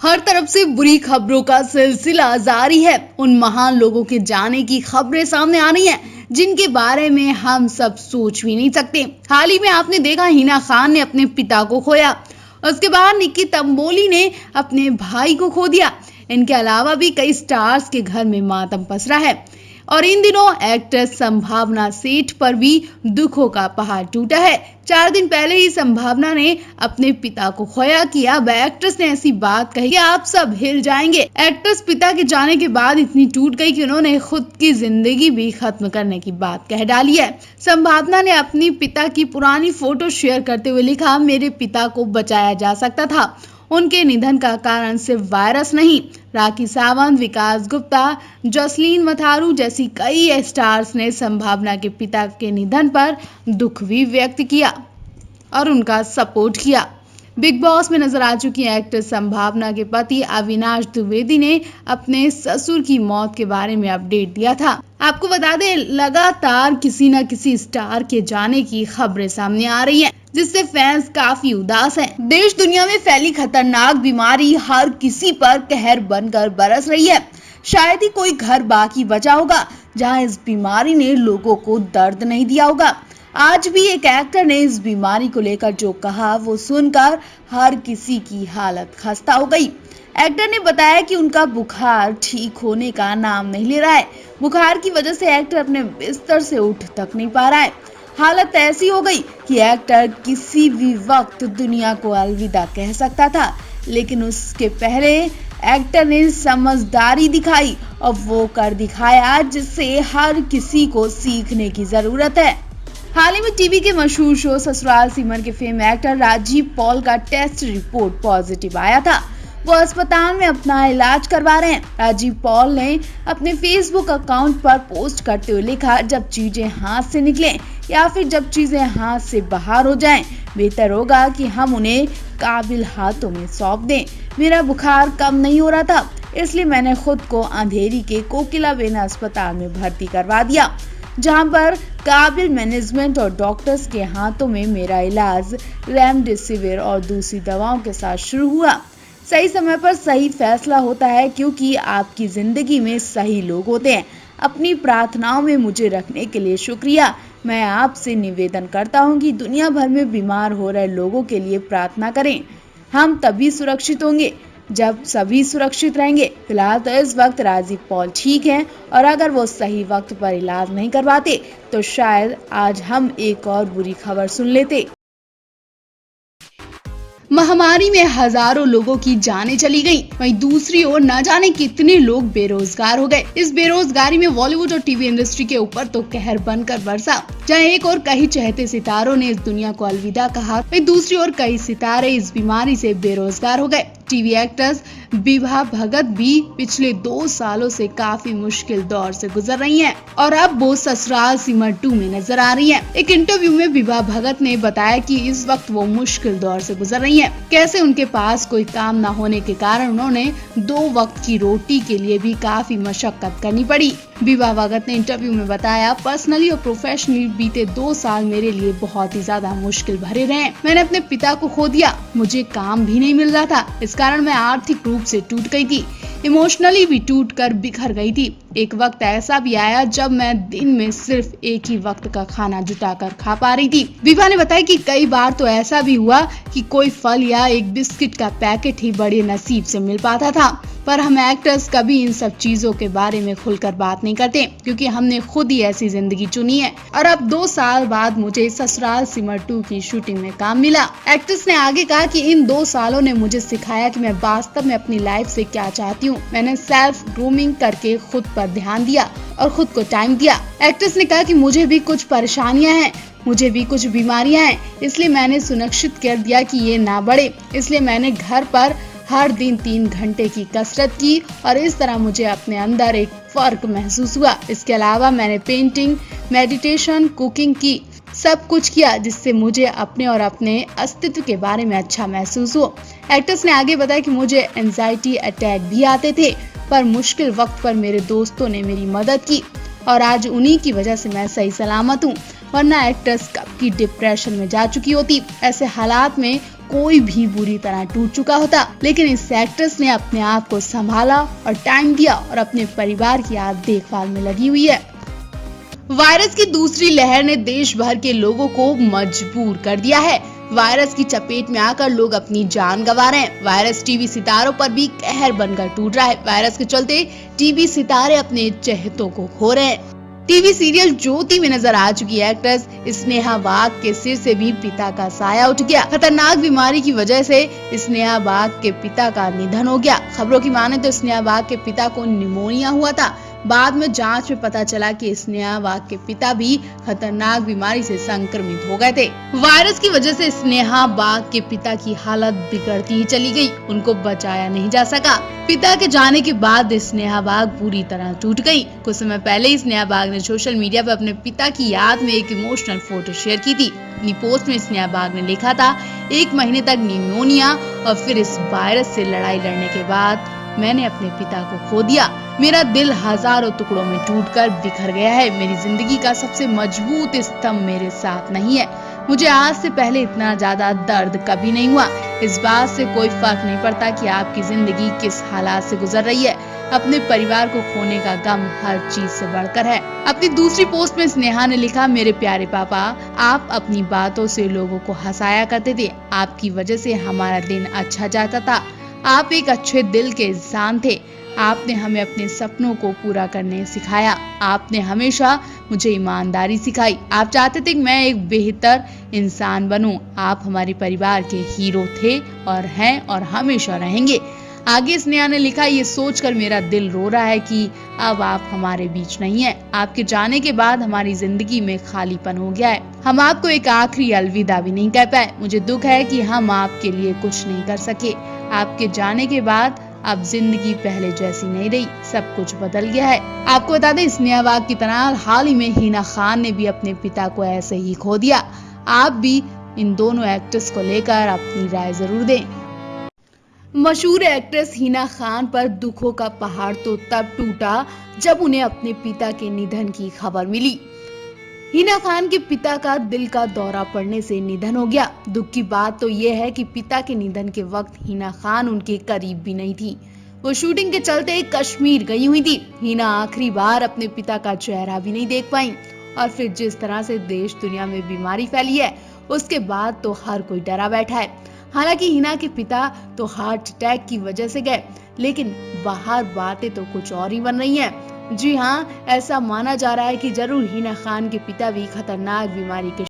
हर तरफ से बुरी खबरों का सिलसिला जारी है। उन महान लोगों के जाने की खबरें सामने आ रही हैं जिनके बारे में हम सब सोच भी नहीं सकते। हाल ही में आपने देखा हिना खान ने अपने पिता को खोया। उसके बाद निक्की तंबोली ने अपने भाई को खो दिया। इनके अलावा भी कई स्टार्स के घर में मातम पसरा है और इन दिनों एक्ट्रेस संभावना सेठ पर भी दुखों का पहाड़ टूटा है। 4 दिन पहले ही संभावना ने अपने पिता को खोया कि अब एक्ट्रेस ने ऐसी बात कही कि आप सब हिल जाएंगे। एक्ट्रेस पिता के जाने के बाद इतनी टूट गई कि उन्होंने खुद की जिंदगी भी खत्म करने की बात कह डाली है। संभावना ने अपनी पिता की पुरानी फोटो शेयर करते हुए लिखा, मेरे पिता को बचाया जा सकता था। उनके निधन का कारण सिर्फ वायरस नहीं, राखी सावंत, विकास गुप्ता, जसलीन मथारू जैसी कई स्टार्स ने संभावना के पिता के निधन पर दुख भी व्यक्त किया और उनका सपोर्ट किया। बिग बॉस में नजर आ चुकी एक्ट्रेस संभावना के पति अविनाश द्विवेदी ने अपने ससुर की मौत के बारे में अपडेट दिया था। आपको बता दें, लगातार किसी न किसी स्टार के जाने की खबरें सामने आ रही हैं, जिससे फैंस काफी उदास हैं। देश दुनिया में फैली खतरनाक बीमारी हर किसी पर कहर बनकर बरस रही है। शायद ही कोई घर बाकी बचा होगा जहां इस बीमारी ने लोगों को दर्द नहीं दिया होगा। आज भी एक एक्टर ने इस बीमारी को लेकर जो कहा वो सुनकर हर किसी की हालत खस्ता हो गई। एक्टर ने बताया कि उनका बुखार ठीक होने का नाम नहीं ले रहा है। बुखार की वजह से एक्टर अपने बिस्तर से उठ तक नहीं पा रहा है। हालत ऐसी हो गई कि एक्टर किसी भी वक्त दुनिया को अलविदा कह सकता था, लेकिन उसके पहले एक्टर ने समझदारी दिखाई और वो कर दिखाया जिससे हर किसी को सीखने की जरूरत है। हाल ही में टीवी के मशहूर शो ससुराल सिमर के फेम एक्टर राजीव पॉल का टेस्ट रिपोर्ट पॉजिटिव आया था। वो अस्पताल में अपना इलाज करवा रहे हैं। राजीव पॉल ने अपने फेसबुक अकाउंट पर पोस्ट करते हुए लिखा, जब चीजें हाथ से निकले या फिर जब चीजें हाथ से बाहर हो जाएं, बेहतर होगा कि हम उन्हें काबिल हाथों में सौंप दें। मेरा बुखार कम नहीं हो रहा था, इसलिए मैंने खुद को अंधेरी के कोकिलाबेन अस्पताल में भर्ती करवा दिया, जहां पर काबिल मैनेजमेंट और डॉक्टर्स के हाथों में मेरा इलाज रेमडेसिविर और दूसरी दवाओं के साथ शुरू हुआ। सही समय पर सही फैसला होता है, क्योंकि आपकी जिंदगी में सही लोग होते हैं। अपनी प्रार्थनाओं में मुझे रखने के लिए शुक्रिया। मैं आपसे निवेदन करता हूं कि दुनिया भर में बीमार हो रहे लोगों के लिए प्रार्थना करें। हम तभी सुरक्षित होंगे जब सभी सुरक्षित रहेंगे। फिलहाल तो इस वक्त राजीव पॉल ठीक हैं और अगर वो सही वक्त पर इलाज नहीं करवाते तो शायद आज हम एक और बुरी खबर सुन लेते। महामारी में हजारों लोगों की जानें चली गई, वहीं दूसरी ओर न जाने कितने लोग बेरोजगार हो गए। इस बेरोजगारी में बॉलीवुड और टीवी इंडस्ट्री के ऊपर तो कहर बनकर बरसा। जहां एक और कई चहेते सितारों ने इस दुनिया को अलविदा कहा, वहीं दूसरी ओर कई सितारे इस बीमारी से बेरोजगार हो गए। टीवी एक्ट्रेस विभा भगत भी पिछले 2 सालों से काफी मुश्किल दौर से गुजर रही हैं और अब वो ससुराल सिमर 2 में नजर आ रही हैं। एक इंटरव्यू में विभा भगत ने बताया कि इस वक्त वो मुश्किल दौर से गुजर रही हैं। कैसे उनके पास कोई काम न होने के कारण उन्होंने 2 वक्त की रोटी के लिए भी काफी मशक्कत करनी पड़ी। विभा भगत ने इंटरव्यू में बताया, पर्सनली और प्रोफेशनली बीते 2 साल मेरे लिए बहुत ही ज्यादा मुश्किल भरे रहे। मैंने अपने पिता को खो दिया, मुझे काम भी नहीं मिल रहा था, इस कारण मैं आर्थिक रूप से टूट गई थी, इमोशनली भी टूट कर बिखर गई थी। एक वक्त ऐसा भी आया जब मैं दिन में सिर्फ एक ही वक्त का खाना जुटाकर खा पा रही थी। विभा ने बताया कि कई बार तो ऐसा भी हुआ कि कोई फल या एक बिस्किट का पैकेट ही बड़े नसीब से मिल पाता था। पर हम एक्टर्स कभी इन सब चीजों के बारे में खुलकर बात नहीं करते, क्योंकि हमने खुद ही ऐसी जिंदगी चुनी है। और अब 2 साल बाद मुझे ससुराल सिमर 2 की शूटिंग में काम मिला। एक्ट्रेस ने आगे कहा कि इन 2 सालों ने मुझे सिखाया कि मैं वास्तव में अपनी लाइफ से क्या चाहती हूँ। मैंने सेल्फ ग्रूमिंग करके खुद पर ध्यान दिया और खुद को टाइम दिया। एक्ट्रेस ने कहा कि मुझे भी कुछ परेशानियां हैं, मुझे भी कुछ बीमारियां हैं, इसलिए मैंने सुनिश्चित कर दिया कि ये ना बढ़े। इसलिए मैंने घर पर हर दिन 3 घंटे की कसरत की और इस तरह मुझे अपने अंदर एक फर्क महसूस हुआ। इसके अलावा मैंने पेंटिंग, मेडिटेशन, कुकिंग की, सब कुछ किया जिससे मुझे अपने और अपने अस्तित्व के बारे में अच्छा महसूस हो। एक्ट्रेस ने आगे बताया कि मुझे एंजाइटी अटैक भी आते थे, पर मुश्किल वक्त पर मेरे दोस्तों ने मेरी मदद की और आज उन्हीं की वजह से मैं सही सलामत हूँ, वरना एक्ट्रेस कब की डिप्रेशन में जा चुकी होती। ऐसे हालात में कोई भी बुरी तरह टूट चुका होता, लेकिन इस एक्ट्रेस ने अपने आप को संभाला और टाइम दिया और अपने परिवार की आज देखभाल में लगी हुई है। वायरस की दूसरी लहर ने देश भर के लोगों को मजबूर कर दिया है। वायरस की चपेट में आकर लोग अपनी जान गंवा रहे हैं। वायरस टीवी सितारों पर भी कहर बनकर टूट रहा है। वायरस के चलते टीवी सितारे अपने चहेतों को खो रहे हैं। टीवी सीरियल ज्योति में नजर आ चुकी एक्ट्रेस स्नेहा बाग के सिर से भी पिता का साया उठ गया। खतरनाक बीमारी की वजह से स्नेहा बाग के पिता का निधन हो गया। खबरों की माने तो स्नेहा बाग के पिता को निमोनिया हुआ था। बाद में जांच में पता चला कि स्नेहा बाग के पिता भी खतरनाक बीमारी से संक्रमित हो गए थे। वायरस की वजह से स्नेहा बाग के पिता की हालत बिगड़ती ही चली गई। उनको बचाया नहीं जा सका। पिता के जाने के बाद स्नेहा बाग पूरी तरह टूट गई। कुछ समय पहले ही स्नेहा बाग ने सोशल मीडिया पर अपने पिता की याद में एक इमोशनल फोटो शेयर की थी। अपनी पोस्ट में स्नेहा बाग ने लिखा था, 1 महीने तक निमोनिया और फिर इस वायरस से लड़ाई लड़ने के बाद मैंने अपने पिता को खो दिया। मेरा दिल हजारों टुकड़ों में टूटकर बिखर गया है। मेरी जिंदगी का सबसे मजबूत स्तंभ मेरे साथ नहीं है। मुझे आज से पहले इतना ज्यादा दर्द कभी नहीं हुआ। इस बात से कोई फर्क नहीं पड़ता कि आपकी जिंदगी किस हालात से गुजर रही है। अपने परिवार को खोने का गम हर चीज से बढ़कर है। अपनी दूसरी पोस्ट में स्नेहा ने लिखा, मेरे प्यारे पापा, आप अपनी बातों से लोगों को हंसाया करते थे। आपकी वजह से हमारा दिन अच्छा जाता था। आप एक अच्छे दिल के इंसान थे। आपने हमें अपने सपनों को पूरा करने सिखाया। आपने हमेशा मुझे ईमानदारी सिखाई। आप चाहते थे कि मैं एक बेहतर इंसान बनूं। आप हमारे परिवार के हीरो थे और हैं और हमेशा रहेंगे। आगे स्नेहा ने लिखा, ये सोचकर मेरा दिल रो रहा है कि अब आप हमारे बीच नहीं हैं। आपके जाने के बाद हमारी जिंदगी में खालीपन हो गया है। हम आपको एक आखिरी अलविदा भी नहीं कह पाए। मुझे दुख है कि हम आपके लिए कुछ नहीं कर सके। आपके जाने के बाद अब जिंदगी पहले जैसी नहीं रही, सब कुछ बदल गया है। आपको बता दें, स्नेहा बाग की तरह हाल ही में हिना खान ने भी अपने पिता को ऐसे ही खो दिया। आप भी इन दोनों एक्ट्रेस को लेकर अपनी राय जरूर दें। मशहूर एक्ट्रेस हिना खान पर दुखों का पहाड़ तो तब टूटा जब उन्हें अपने पिता के निधन की खबर मिली। हिना खान के पिता का दिल का दौरा पड़ने से निधन हो गया। दुख की बात तो यह है कि पिता के निधन के वक्त हिना खान उनके करीब भी नहीं थी। वो शूटिंग के चलते कश्मीर गई हुई थी। हिना आखिरी बार अपने पिता का चेहरा भी नहीं देख पाई। और फिर जिस तरह से देश दुनिया में बीमारी फैली है, उसके बाद तो हर कोई डरा बैठा है। हालांकि हिना के पिता तो हार्ट अटैक की वजह से गए, लेकिन बाहर बातें तो कुछ और ही बन रही हैं। जी हाँ, ऐसा माना जा रहा है कि जरूर हिना खान के पिता भी खतरनाक बीमारी के